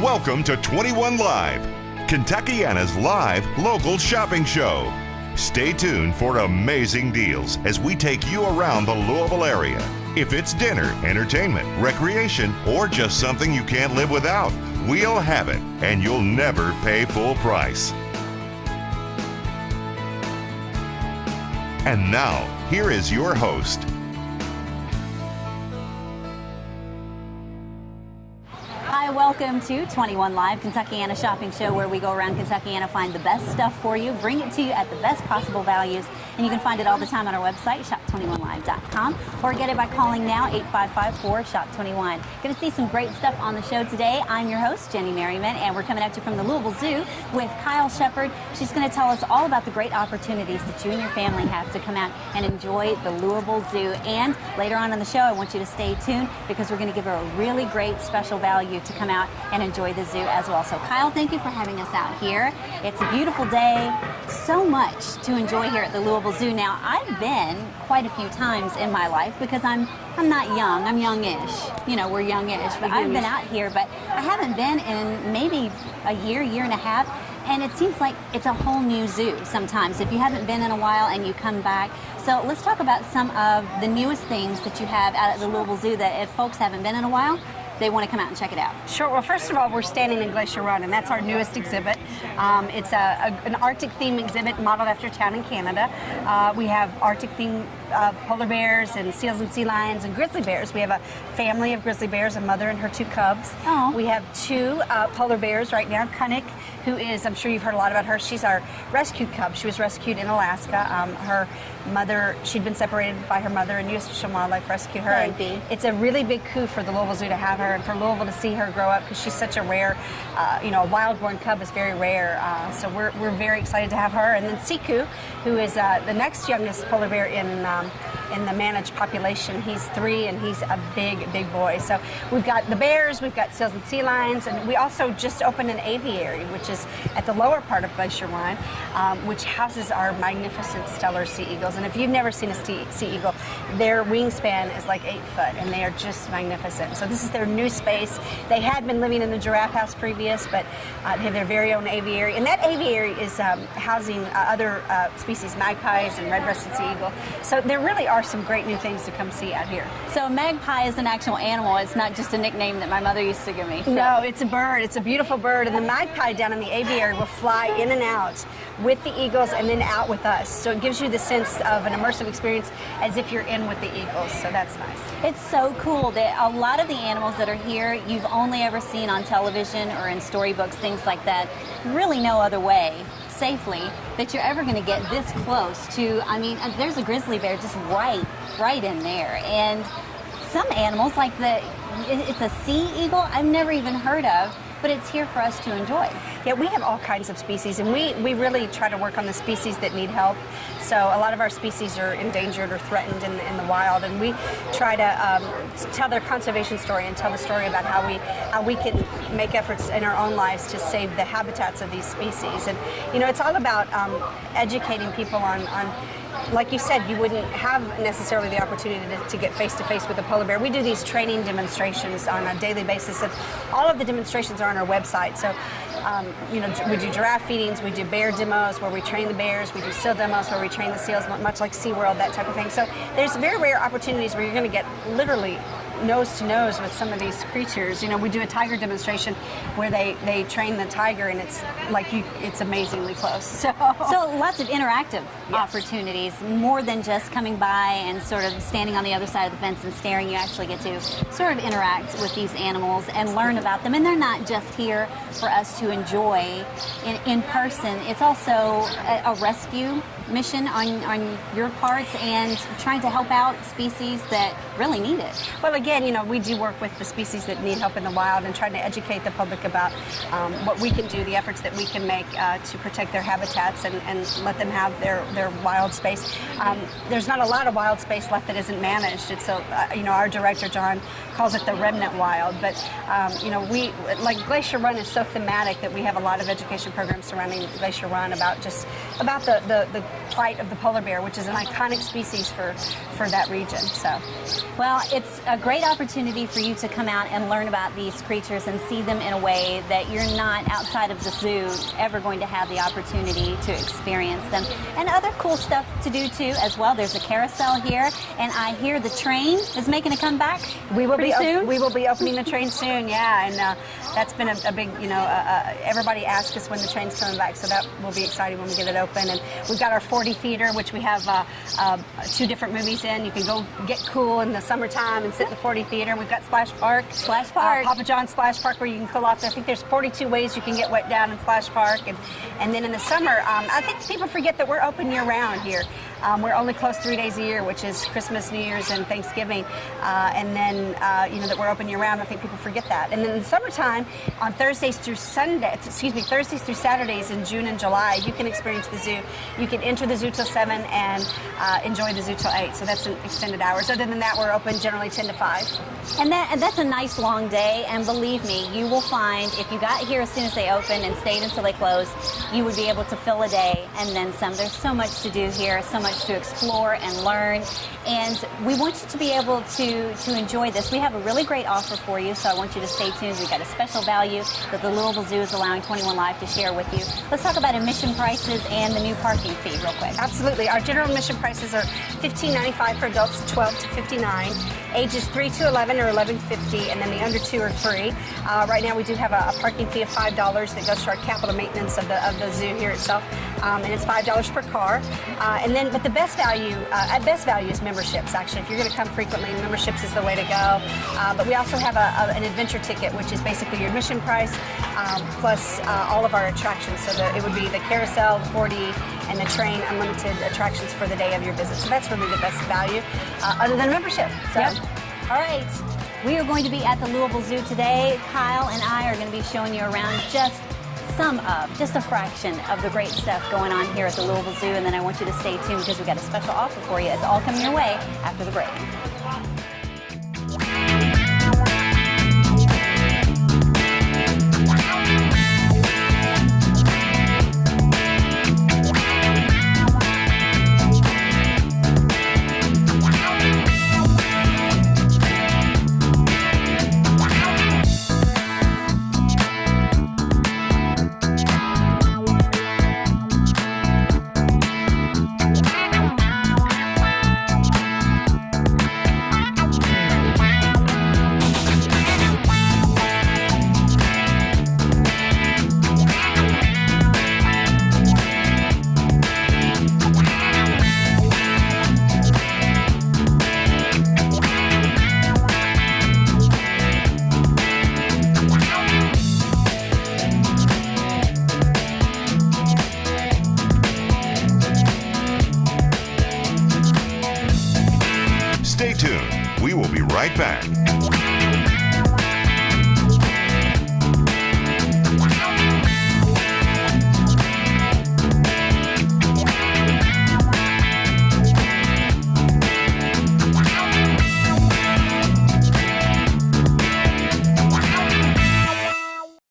Welcome to 21 Live, Kentuckiana's live local shopping show. Stay tuned for amazing deals as we take you around the Louisville area. If it's dinner, entertainment, recreation, or just something you can't live without, we'll have it, and you'll never pay full price. And now, here is your host. Hi, welcome to 21 Live, Kentuckiana Shopping Show, where we go around Kentuckiana, find the best stuff for you, bring it to you at the best possible values, and you can find it all the time on our website, shop21live.com, or get it by calling now, 855-4-SHOP21. Going to see some great stuff on the show today. I'm your host, Jenny Merriman, and we're coming at you from the Louisville Zoo with Kyle Shepard. She's going to tell us all about the great opportunities that you and your family have to come out and enjoy the Louisville Zoo. And later on in the show, I want you to stay tuned because we're going to give her a really great special value to come out and enjoy the zoo as well. So Kyle, thank you for having us out here. It's a beautiful day, so much to enjoy here at the Louisville Zoo. Now, I've been quite a few times in my life because I'm not young, I'm youngish. You know, we're youngish, but I've been out here, but I haven't been in maybe a year and a half. And it seems like it's a whole new zoo sometimes if you haven't been in a while and you come back. So let's talk about some of the newest things that you have out at the Louisville Zoo that if folks haven't been in a while, they want to come out and check it out. Sure. Well, first of all, we're standing in Glacier Run, and that's our newest exhibit. It's an Arctic theme exhibit modeled after a town in Canada. We have Arctic theme polar bears and seals and sea lions and grizzly bears. We have a family of grizzly bears, a mother and her two cubs. Oh. We have two polar bears right now. Kunnik, who is, I'm sure you've heard a lot about her, she's our rescued cub. She was rescued in Alaska. Her mother, she'd been separated by her mother, and U.S. Fish and Wildlife rescued her. And it's a really big coup for the Louisville Zoo to have her and for Louisville to see her grow up because she's such a rare, a wild-born cub is very rare. So we're very excited to have her. And then Siku, who is the next youngest polar bear in the managed population. He's 3 and he's a big boy. So we've got the bears, we've got seals and sea lions, and we also just opened an aviary, which is at the lower part of Glacier Run, which houses our magnificent stellar sea eagles. And if you've never seen a sea eagle, their wingspan is like 8 foot, and they are just magnificent. So this is their new space. They had been living in the giraffe house previous, but they have their very own aviary. And that aviary is housing other species, magpies and red-breasted sea eagle. So there really are some great new things to come see out here. So magpie is an actual animal. It's not just a nickname that my mother used to give me. So. No, it's a bird. It's a beautiful bird. And the magpie down in the aviary will fly in and out with the eagles and then out with us. So it gives you the sense of an immersive experience as if you're in with the eagles. So that's nice. It's so cool that a lot of the animals that are here you've only ever seen on television or in storybooks, things like that. Really no other way safely that you're ever going to get this close to, there's a grizzly bear just right in there. And some animals like it's a sea eagle I've never even heard of, but it's here for us to enjoy. Yeah, we have all kinds of species, and we really try to work on the species that need help. So a lot of our species are endangered or threatened in the wild, and we try to tell their conservation story and tell the story about how we can make efforts in our own lives to save the habitats of these species. And it's all about educating people on like you said, you wouldn't have necessarily the opportunity to get face-to-face with a polar bear. We do these training demonstrations on a daily basis, and all of the demonstrations are on our website. So, we do giraffe feedings, we do bear demos where we train the bears, we do seal demos where we train the seals, much like SeaWorld, that type of thing. So there's very rare opportunities where you're going to get literally nose to nose with some of these creatures. We do a tiger demonstration where they train the tiger, and it's amazingly close. So lots of interactive opportunities, more than just coming by and sort of standing on the other side of the fence and staring. You actually get to sort of interact with these animals and learn about them. And they're not just here for us to enjoy in person. It's also a rescue mission on your parts and trying to help out species that really need it. Well, again, we do work with the species that need help in the wild and trying to educate the public about what we can do, the efforts that we can make to protect their habitats and let them have their wild space. There's not a lot of wild space left that isn't managed. It's our director, John, calls it the remnant wild. But, we, like Glacier Run is so thematic that we have a lot of education programs surrounding Glacier Run about the plight of the polar bear, which is an iconic species for that region. So, well, it's a great opportunity for you to come out and learn about these creatures and see them in a way that you're not outside of the zoo ever going to have the opportunity to experience them. And other cool stuff to do too as well. There's a carousel here, and I hear the train is making a comeback. We will soon. We will be opening the train soon. Yeah, and that's been a big, everybody asks us when the train's coming back, so that will be exciting when we get it open. And we've got our 40 feeder, which we have 2 different movies in. You can go get cool in the summertime and sit in the 40 feeder. We've got Splash Park, Papa John's Splash Park, where you can cool off there. I think there's 42 ways you can get wet down in Splash Park, and then in the summer, I think people forget that we're open year round here. We're only closed 3 days a year, which is Christmas, New Year's, and Thanksgiving, and then that we're open year round. I think people forget that. And then in the summertime, on Thursdays through Saturdays in June and July, you can experience the zoo. You can enter the zoo till 7 and enjoy the zoo till 8. So that's an extended hours. Other than that, we're open generally 10 to 5. And that's a nice long day. And believe me, you will find if you got here as soon as they opened and stayed until they closed, you would be able to fill a day and then some. There's so much to do here, so much to explore and learn, and we want you to be able to enjoy this. We have a really great offer for you, so I want you to stay tuned. We've got a special value that the Louisville Zoo is allowing 21 Live to share with you. Let's talk about admission prices and the new parking fee real quick. Absolutely. Our general admission prices are $15.95 for adults 12 to 59, ages 3 to 11 or $11.50, and then the under 2 are free. Right now we do have a parking fee of $5 that goes to our capital maintenance of the zoo here itself, and it's $5 per car. But the best value, at best value, is memberships. Actually, if you're going to come frequently, memberships is the way to go. But we also have an adventure ticket, which is basically your admission price plus all of our attractions. So it would be the carousel, the 4D, and the train unlimited attractions for the day of your visit. So that's really the best value, other than membership. So. Yep. All right. We are going to be at the Louisville Zoo today. Kyle and I are going to be showing you around just a fraction of the great stuff going on here at the Louisville Zoo, and then I want you to stay tuned because we've got a special offer for you. It's all coming your way after the break. Stay tuned. We will be right back.